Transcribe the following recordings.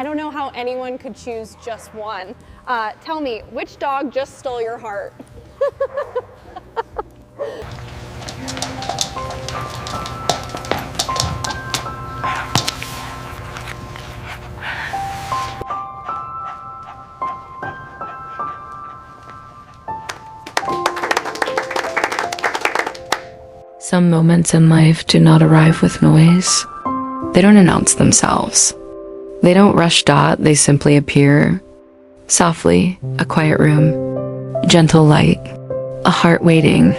I don't know how anyone could choose just one. Tell me, which dog just stole your heart? Some moments in life do not arrive with noise. They don't announce themselves. They don't rush. They simply appear. Softly, a quiet room, gentle light, a heart waiting,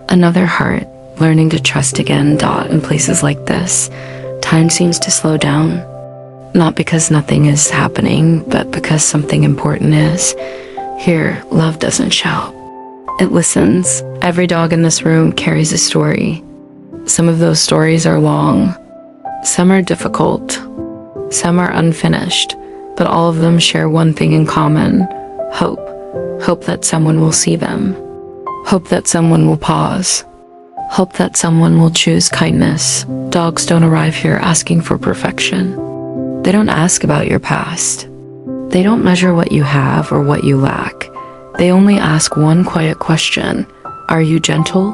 another heart learning to trust again. In places like this, time seems to slow down. Not because nothing is happening, but because something important is. Here, love doesn't shout. It listens. Every dog in this room carries a story. Some of those stories are long. Some are difficult. Some are unfinished. But all of them share one thing in common: hope. Hope that someone will see them. Hope that someone will pause. Hope that someone will choose kindness. Dogs don't arrive here asking for perfection. They don't ask about your past. They don't measure what you have or what you lack. They only ask one quiet question: are you gentle?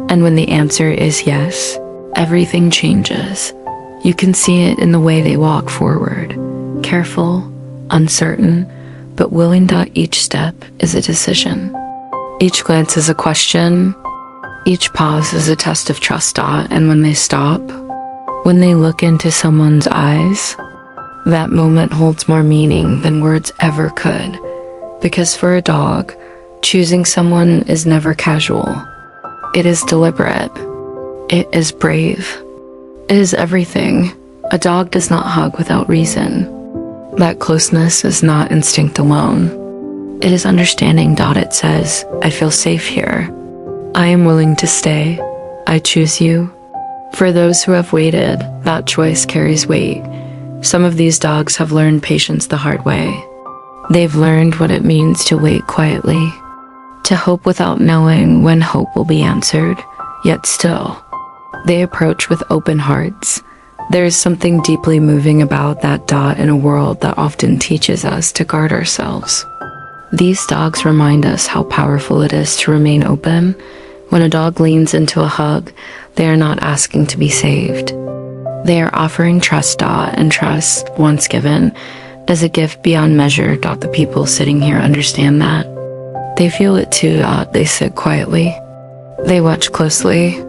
And when the answer is yes, everything changes. You can see it in the way they walk forward. Careful, uncertain, but willing. Each step is a decision. Each glance is a question. Each pause is a test of trust. And when they stop, when they look into someone's eyes, that moment holds more meaning than words ever could. Because for a dog, choosing someone is never casual. It is deliberate. It is brave. It is everything. A dog does not hug without reason. That closeness is not instinct alone. It is understanding. It says, I feel safe here. I am willing to stay. I choose you. For those who have waited, that choice carries weight. Some of these dogs have learned patience the hard way. They've learned what it means to wait quietly, to hope without knowing when hope will be answered, yet still, they approach with open hearts. There is something deeply moving about that. In a world that often teaches us to guard ourselves. These dogs remind us how powerful it is to remain open. When a dog leans into a hug, they are not asking to be saved. They are offering trust. And trust, once given, is a gift beyond measure. The people sitting here understand that. They feel it too. They sit quietly. They watch closely.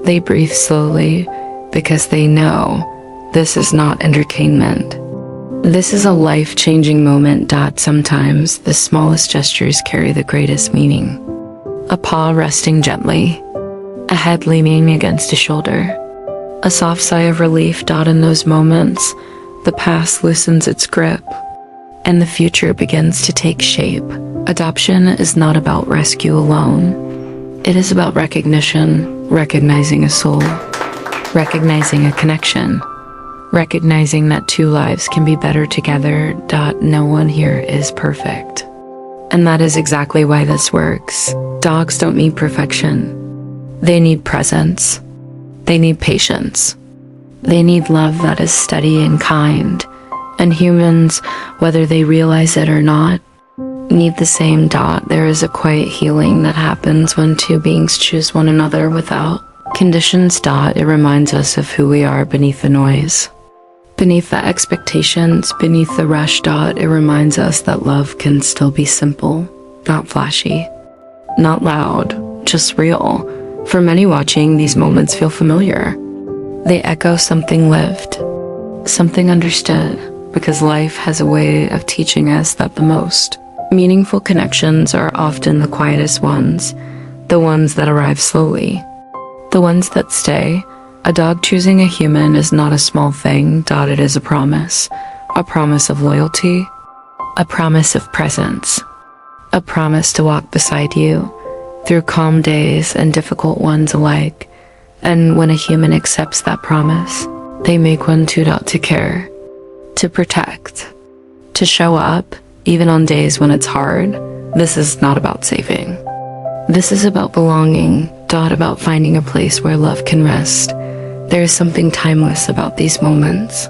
They breathe slowly, because they know this is not entertainment. This is a life-changing moment. Sometimes the smallest gestures carry the greatest meaning. A paw resting gently, a head leaning against a shoulder, a soft sigh of relief. In those moments, the past loosens its grip, and the future begins to take shape. Adoption is not about rescue alone. It is about recognition, recognizing a soul, recognizing a connection, recognizing that two lives can be better together. No one here is perfect. And that is exactly why this works. Dogs don't need perfection. They need presence. They need patience. They need love that is steady and kind. And humans, whether they realize it or not, need the same. There is a quiet healing that happens when two beings choose one another without conditions. It reminds us of who we are beneath the noise, beneath the expectations, beneath the rush. It reminds us that love can still be simple, not flashy, not loud, just real. For many watching, these moments feel familiar. They echo something lived, something understood, because life has a way of teaching us that the most meaningful connections are often the quietest ones, the ones that arrive slowly, the ones that stay. A dog choosing a human is not a small thing. It is a promise of loyalty, a promise of presence, a promise to walk beside you through calm days and difficult ones alike. And when a human accepts that promise, they make one too. To care, to protect, to show up, even on days when it's hard. This is not about saving. This is about belonging. About finding a place where love can rest. There is something timeless about these moments.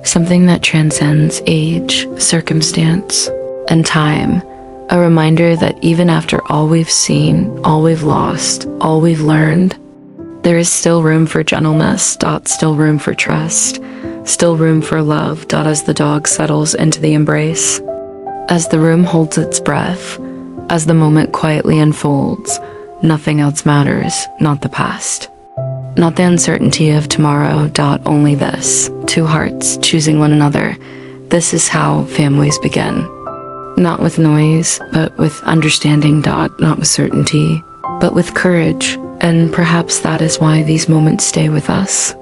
something that transcends age, circumstance, and time. A reminder that even after all we've seen, all we've lost, all we've learned, there is still room for gentleness, still room for trust, still room for love, as the dog settles into the embrace. As the room holds its breath, as the moment quietly unfolds, nothing else matters, not the past. Not the uncertainty of tomorrow, only this. Two hearts choosing one another. This is how families begin. Not with noise, but with understanding, not with certainty, but with courage. And perhaps that is why these moments stay with us.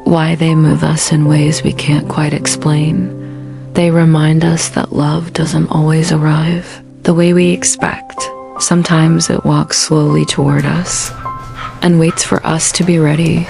Why they move us in ways we can't quite explain. They remind us that love doesn't always arrive the way we expect. Sometimes it walks slowly toward us and waits for us to be ready.